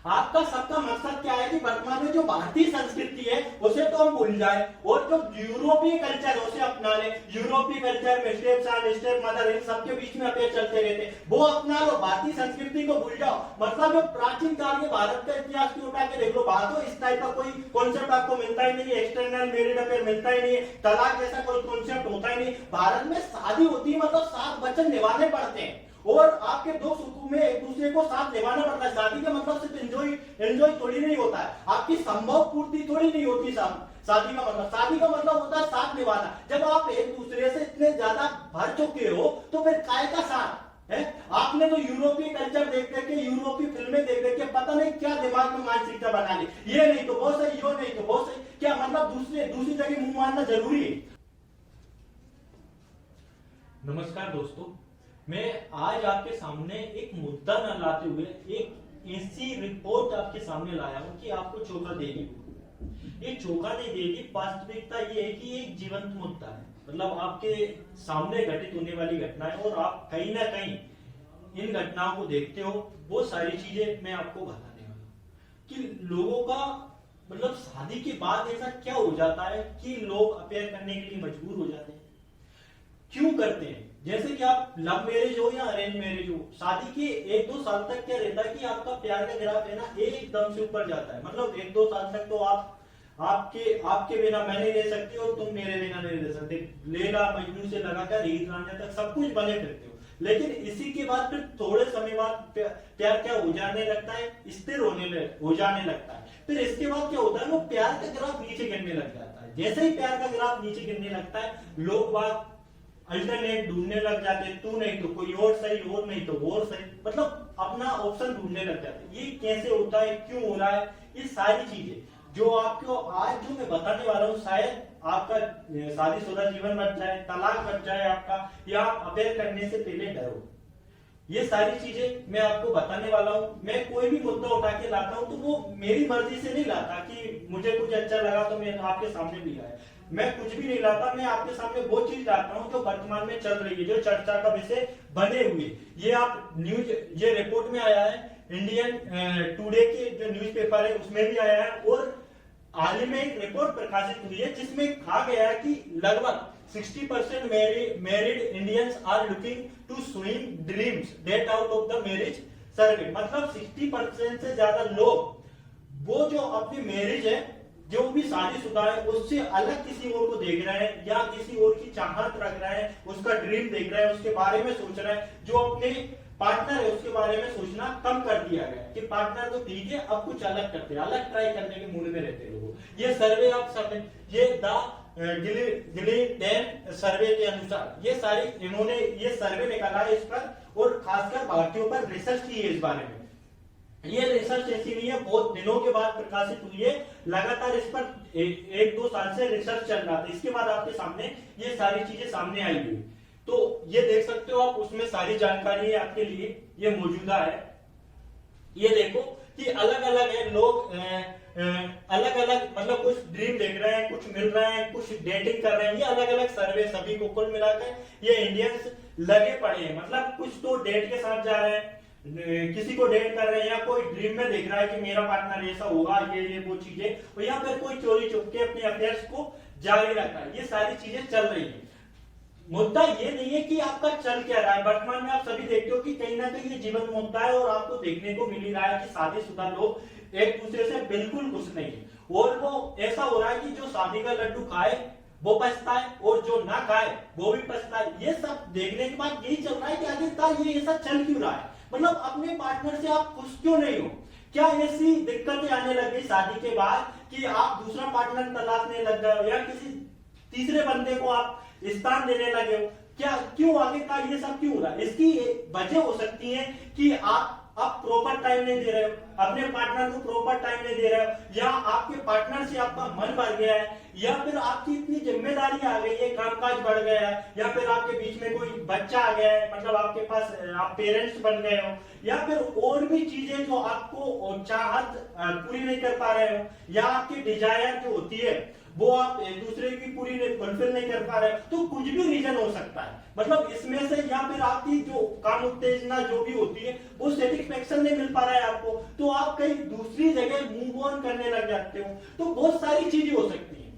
आपका सबका मकसद क्या है कि वर्तमान में जो भारतीय संस्कृति है उसे तो हम भूल जाए और जो यूरोपीय कल्चर है उसे अपना ले। यूरोपीय कल्चर में step sun step mother in सबके बीच में अफेयर चलते रहते, वो अपना लो, भारतीय संस्कृति को भूल जाओ। मतलब जो प्राचीन काल के भारत का इतिहास की उठा के देख लो, बात हो इस टाइप का कोई कॉन्सेप्ट आपको मिलता ही नहीं है, एक्सटर्नल मैरिड अफेयर मिलता ही नहीं है, तलाक जैसा कोई कॉन्सेप्ट होता ही नहीं। भारत में शादी होती है मतलब 7 वचन निभाने पड़ते हैं और आपके दो सुखों में एक दूसरे को साथ निभाना पड़ता है। शादी का मतलब सिर्फ एंजॉय थोड़ी नहीं होता है, आपकी संभव पूर्ति थोड़ी नहीं होती। शादी का मतलब होता है साथ निभाना। जब आप एक दूसरे से इतने ज्यादा भर चुके हो तो फिर काय का साथ है। आपने तो यूरोपीय कल्चर देख देख के, यूरोपीय फिल्में देख देख के पता नहीं क्या दिमाग में मानसिकता बना ली, ये नहीं तो बहुत सही, यो नहीं तो बहुत सही। क्या मतलब दूसरी जगह मुंह मारना जरूरी है? नमस्कार दोस्तों, मैं आज आपके सामने एक मुद्दा न लाते हुए एक ऐसी रिपोर्ट आपके सामने लाया हूं कि आपको चौंका देगी। ये चौंका नहीं देगी, वास्तविकता ये है कि एक जीवंत मुद्दा है, मतलब आपके सामने घटित होने वाली घटना है और आप कहीं ना कहीं इन घटनाओं को देखते हो। वो सारी चीजें मैं आपको बताने वाला हूं कि लोगों का मतलब शादी के बाद ऐसा क्या हो जाता है कि लोग अफेयर करने के लिए मजबूर हो जाते हैं, क्यों करते हैं। जैसे कि आप लव मैरिज हो या अरेंज मैरिज हो, शादी के 1-2 साल तक क्या रहता है कि आपका प्यार का ग्राफ है ना एकदम से ऊपर जाता है। मतलब 1-2 साल तक तो आपके बिना मैं नहीं रह सकती और तुम मेरे बिना नहीं रह सकते। लैला मजनू से लगाकर हीर रांझा तक सब कुछ बने फिरते हो। लेकिन इसी के बाद फिर थोड़े समय बाद प्यार क्या हो जाने लगता है, स्थिर हो जाने लगता है। फिर इसके बाद क्या होता है, वो प्यार का ग्राफ नीचे गिरने लग जाता है। जैसे ही प्यार का ग्राफ नीचे गिरने लगता है, लोग बात अल्टरनेट ढूंढने लग जाते, तू नहीं तो कोई और सही, और नहीं तो वो सही, मतलब अपना ऑप्शन ढूंढने लग जाते। ये कैसे होता है, क्यों हो रहा है, ये सारी चीजें जो आपको आज जो मैं बताने वाला हूँ, शायद आपका शादीशुदा जीवन बच जाए, तलाक बच जाए आपका, या आप अफेयर करने से पहले डरो। ये सारी चीजें मैं आपको बताने वाला हूँ। मैं कोई भी मुद्दा उठा के लाता हूँ तो वो मेरी मर्जी से नहीं लाता कि मुझे कुछ अच्छा लगा तो मैं आपके सामने भी लाया। मैं कुछ भी नहीं लाता, मैं आपके सामने वो चीज लाता हूँ जो वर्तमान में चल रही है, जो चर्चा का विषय बने हुए। ये आप न्यूज, ये रिपोर्ट में आया है, इंडियन टुडे के जो न्यूज़पेपर है उसमें भी आया है, और हाल ही में एक रिपोर्ट प्रकाशित हुई है जिसमें कहा गया है कि लगभग 60% married Indians are looking to swing dreams date out of the marriage survey. मतलब 60% से ज्यादा लोग वो जो अपनी मैरिज है, जो भी शादीशुदा है, उससे अलग किसी और को देख रहे हैं या किसी और की चाहत रख रहे हैं, उसका ड्रीम देख रहे हैं, उसके बारे में सोच रहे हैं। जो अपने पार्टनर है उसके बारे में सोचना कम कर दिया गया कि पार्टनर तो ठीक है, अब कुछ अलग करते हैं, अलग ट्राई करने के मूड में रहते हैं लोग। ये सर्वे आप सब, ये गिलिडेन सर्वे के अनुसार ये सारी इन्होंने ये सर्वे निकाला है इस पर, और खासकर भारतीयों पर रिसर्च की है इस बारे में। ये रिसर्च ऐसी नहीं है, बहुत दिनों के बाद प्रकाशित हुई है, लगातार इस पर 1-2 साल से रिसर्च चल रहा था। इसके बाद आपके सामने ये सारी चीजें सामने आई हुई, तो ये देख सकते हो आप, उसमें सारी जानकारी आपके लिए ये मौजूदा है। ये देखो कि अलग अलग है, लोग अलग अलग मतलब कुछ ड्रीम देख रहे हैं, कुछ मिल रहे हैं, कुछ डेटिंग कर रहे हैं। ये अलग अलग सर्वे सभी को कुल मिलाकर ये इंडियंस लगे पड़े हैं। मतलब कुछ तो डेट के साथ जा रहे हैं, किसी को डेट कर रहे हैं, या कोई ड्रीम में देख रहा है कि मेरा पार्टनर ऐसा होगा, ये वो चीजें, या फिर कोई चोरी चुपके अपने अफेयर्स को जारी रखता है। ये सारी चीजें चल रही है। मुद्दा ये नहीं है कि आपका चल क्या रहा है। वर्तमान में आप सभी देखते हो कि कहीं ना कहीं ये जीवन मुद्दा है, और आपको देखने को मिल ही रहा है कि शादीशुदा लोग एक दूसरे से बिल्कुल खुश नहीं है, और वो ऐसा हो रहा है कि जो शादी का लड्डू खाए वो पछताए और जो ना खाए वो भी पछताए। ये सब देखने के बाद यही चल रहा है कि आखिरकार ये ऐसा चल क्यों रहा है। मतलब अपने पार्टनर से आप खुश क्यों नहीं हो? क्या ऐसी दिक्कतें आने लग गई शादी के बाद कि आप दूसरा पार्टनर तलाशने लग गए हो, या किसी तीसरे बंदे को आप स्थान देने लगे हो? क्या क्यों आखिरकार ये सब क्यों हो रहा है? इसकी वजह हो सकती है कि आप प्रॉपर टाइम नहीं दे रहे हो, अपने पार्टनर को प्रॉपर टाइम नहीं दे रहे हो, या आपके पार्टनर से आपका मन भर गया है, या फिर आपकी इतनी जिम्मेदारी आ गई है, कामकाज बढ़ गया है, या फिर आपके बीच में कोई बच्चा आ गया है, मतलब आपके पास आप पेरेंट्स बन गए हो, या फिर और भी चीजें जो आपको चाहत पूरी नहीं कर पा रहे हो, या आपकी डिजायर जो होती है वो आप एक दूसरे की पूरी फुलफिल नहीं कर पा रहे, तो कुछ भी रीजन हो सकता है। मतलब इसमें से या फिर आपकी जो काम उत्तेजना जो भी होती है वो सेटिस्फेक्शन नहीं मिल पा रहा है आपको, तो आप कहीं दूसरी जगह मूव ऑन करने लग जाते हो। तो बहुत सारी चीजें हो सकती है,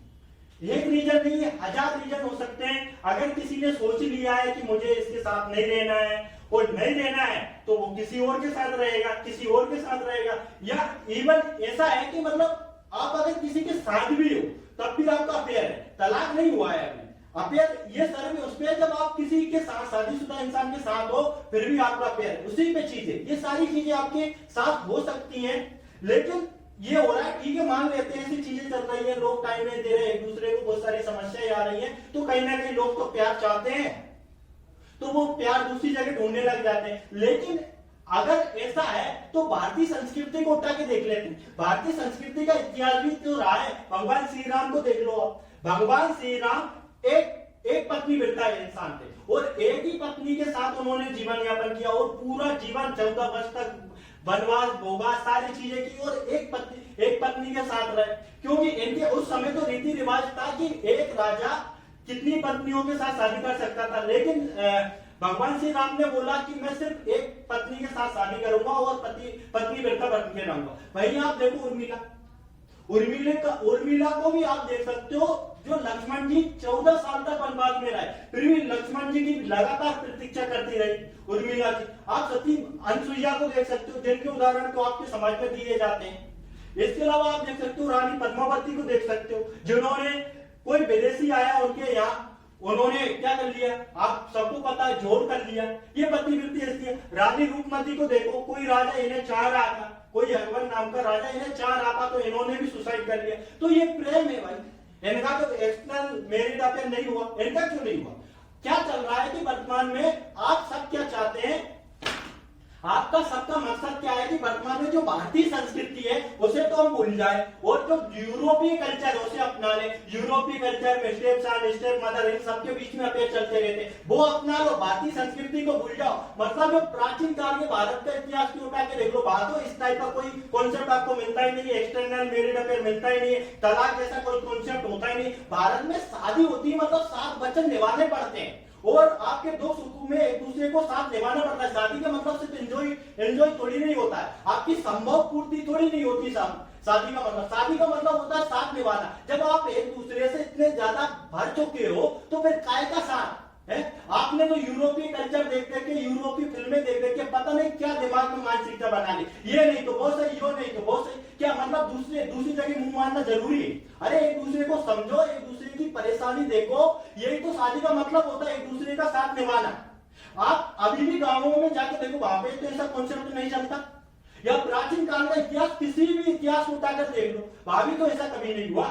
एक रीजन नहीं है, 1000 रीजन हो सकते हैं। अगर किसी ने सोच लिया है कि मुझे इसके साथ नहीं रहना है और नहीं रहना है, तो वो किसी और के साथ रहेगा, किसी और के साथ रहेगा। या इवन ऐसा है कि मतलब आप अगर किसी के साथ भी हो तब भी आपका अफेयर है, तलाक नहीं हुआ है अभी, अफेयर ये सर में उस पे जब आप किसी के साथ शादीशुदा इंसान के साथ हो फिर भी आपका अफेयर उसी पे चीज है। ये सारी चीजें आपके साथ हो सकती हैं, लेकिन ये हो रहा है, ठीक है, मान लेते हैं ऐसी चीजें चल रही है, लोग टाइम नहीं दे रहे एक दूसरे को, बहुत सारी समस्याएं आ रही है, तो कहीं ना कहीं लोग तो प्यार चाहते हैं, तो वो प्यार दूसरी जगह ढूंढने लग जाते हैं। लेकिन अगर ऐसा है तो भारतीय संस्कृति को उठा के देख लेते हैं। भारतीय संस्कृति का इतिहास भी तो रहा है, भगवान श्री राम को देख लो आप। भगवान श्री राम एक पत्नी वृत्ता इंसान थे और एक ही पत्नी के साथ उन्होंने जीवन यापन किया और पूरा जीवन 14 वर्ष तक वनवास भोगा, सारी चीजें की और एक पत्नी के साथ रहे, क्योंकि इनके उस समय तो रीति रिवाज था कि एक राजा कितनी पत्नियों के साथ शादी कर सकता था। लेकिन भगवान श्री राम ने बोला कि मैं सिर्फ एक पत्नी के साथ शादी करूंगा और पत्नी वृत्ता बन के रहूंगा। वहीं आप देखो उर्मिला को भी आप देख सकते हो, जो लक्ष्मण जी 14 साल तक वनवास में रहे, फिर भी लक्ष्मण जी की लगातार प्रतीक्षा करती रही उर्मिला जी। आप सती अनसुईया को देख सकते हो, जिनके उदाहरण तो आपके समाज में दिए जाते हैं। इसके अलावा आप देख सकते हो रानी पद्मावती को देख सकते हो, जिन्होंने कोई विदेशी आया उनके यहाँ उन्होंने क्या कर लिया, आप सबको पता है, जोड़ कर लिया। ये पतिवृत्ति ऐसी है। रानी रूपमती को देखो, कोई राजा इन्हें चाह रहा था, कोई अकबर नाम का राजा इन्हें चाह रहा था, तो इन्होंने भी सुसाइड कर लिया। तो ये प्रेम है भाई, इनका तो एक्सटर्नल मैरिड अफेयर नहीं हुआ। इनका क्यों नहीं हुआ? क्या चल रहा है कि वर्तमान में आप सब क्या चाहते हैं, आपका सबका मकसद क्या है कि वर्तमान में जो भारतीय संस्कृति है उसे तो हम भूल जाए और जो यूरोपीय कल्चर उसे अपना ले। यूरोपीय कल्चर में step sun step mother in सबके बीच में अफेयर चलते रहते, वो अपना लो, भारतीय संस्कृति को भूल जाओ। मतलब जो प्राचीन काल के भारत का इतिहास की उठा के देख लो, वहां तो इस टाइप का कोई कॉन्सेप्ट आपको मिलता ही नहीं है, एक्सटर्नल मैरिड अफेयर मिलता ही नहीं है, तलाक जैसा कोई कॉन्सेप्ट होता ही नहीं। भारत में शादी होती है मतलब 7 वचन निभाने पड़ते हैं और आपके 2 सुखों में एक दूसरे को साथ निभाना पड़ता है। शादी का मतलब सिर्फ एंजॉय थोड़ी नहीं होता है, आपकी संभव पूर्ति थोड़ी नहीं होती। शादी का मतलब होता है साथ निभाना। जब आप एक दूसरे से इतने ज्यादा भर चुके हो तो फिर काय का साथ है? आपने तो यूरोपीय कल्चर देख के, यूरोपीय फिल्में देख के पता नहीं क्या दिमाग में मानसिकता बना ली, ये नहीं तो बहुत सही, यो नहीं तो बहुत सही। क्या मतलब दूसरी जगह मुंह मारना जरूरी है? अरे एक दूसरे को समझो, एक दूसरे की परेशानी देखो, यही तो शादी का मतलब होता है, एक दूसरे का साथ निभाना। आप अभी भी गांवों में जाके देखो, वहां पे तो ऐसा कॉन्सेप्ट नहीं चलता। या प्राचीन काल का इतिहास, किसी भी इतिहास को उठाकर देख लो, वहां भी तो ऐसा कभी नहीं हुआ।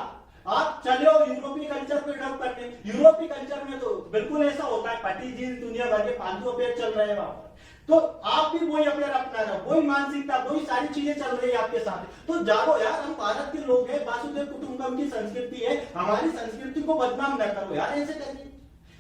आप चले हो यूरोपीय कल्चर को अडॉप्ट करने, यूरोपीय कल्चर में तो बिल्कुल ऐसा होता है, पति जीन्स दुनिया भर के फालतू अफेयर चल रहे हैं वहां पर। तो आप भी वही अफेयर अपना रहे हो, वही मानसिकता, वही सारी चीजें चल रही है आपके साथ। तो जाओ यार, हम भारत के लोग हैं, वासुदेव कुटुंबकम की संस्कृति है, हमारी संस्कृति को बदनाम न करो यार, ऐसे करिए।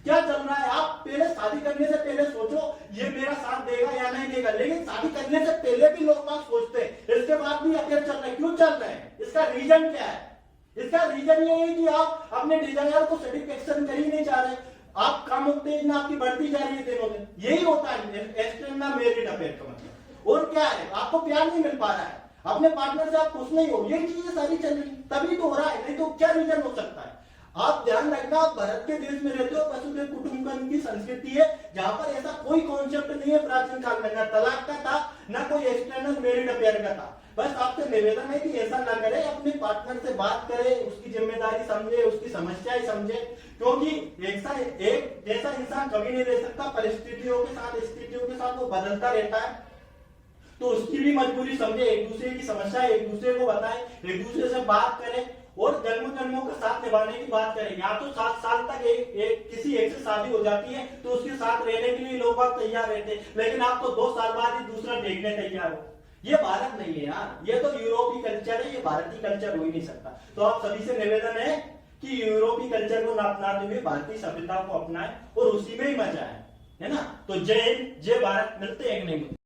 क्या चल रहा है? आप पहले शादी करने से पहले सोचो ये मेरा साथ देगा या नहीं देगा। लेकिन शादी करने से पहले भी लोग बात सोचते हैं, इसके बाद भी अफेयर चल रहा है। क्यों चल रहे हैं? इसका रीजन क्या है? इसका रीजन ये है कि आप अपने डिजायर को सेटिस्फेक्शन कर ही नहीं चाह रहे, आप काम उत्तेजना आपकी बढ़ती जा रही है दिनों दिन। यही होता है एक्सटर्नल मैरिड अफेयर का मतलब। और क्या है? आपको प्यार नहीं मिल पा रहा है, अपने पार्टनर से आप खुश नहीं हो, ये चीजें सारी चल रही, तभी तो हो रहा है, नहीं तो क्या रीजन हो सकता है? आप ध्यान रखना, आप भारत के देश में रहते हो, वसुधैव कुटुंबकम की संस्कृति है, जहां पर ऐसा कोई कॉन्सेप्ट नहीं है प्राचीन काल में, ना तलाक का था, ना कोई एक्सटर्नल मैरिड अफेयर का था। बस आपसे निवेदन है कि ऐसा ना करें, अपने पार्टनर से बात करें, उसकी जिम्मेदारी समझे, उसकी समस्याएं समझे, क्योंकि एक जैसा इंसान कभी नहीं रह सकता, परिस्थितियों के साथ, स्थितियों के साथ वो बदलता रहता है। तो उसकी भी मजबूरी समझे, एक दूसरे की समस्या एक दूसरे को बताएं, एक दूसरे से बात करें और जन्मों का साथ निभाने की बात करें। या तो 7 साल तक किसी एक से शादी हो जाती है तो उसके साथ रहने के लिए लोग बात तैयार रहते हैं, लेकिन आप तो 2 साल बाद ही दूसरा देखने तैयार हो। ये भारत नहीं है यार, ये तो यूरोपीय कल्चर है, ये भारतीय कल्चर हो ही नहीं सकता। तो आप सभी से निवेदन है कि यूरोपीय कल्चर को ना अपनाते हुए भारतीय सभ्यता को अपनाए और उसी में ही मजा है ना। तो जय हिंद, जय भारत, मिलते हैं एक नई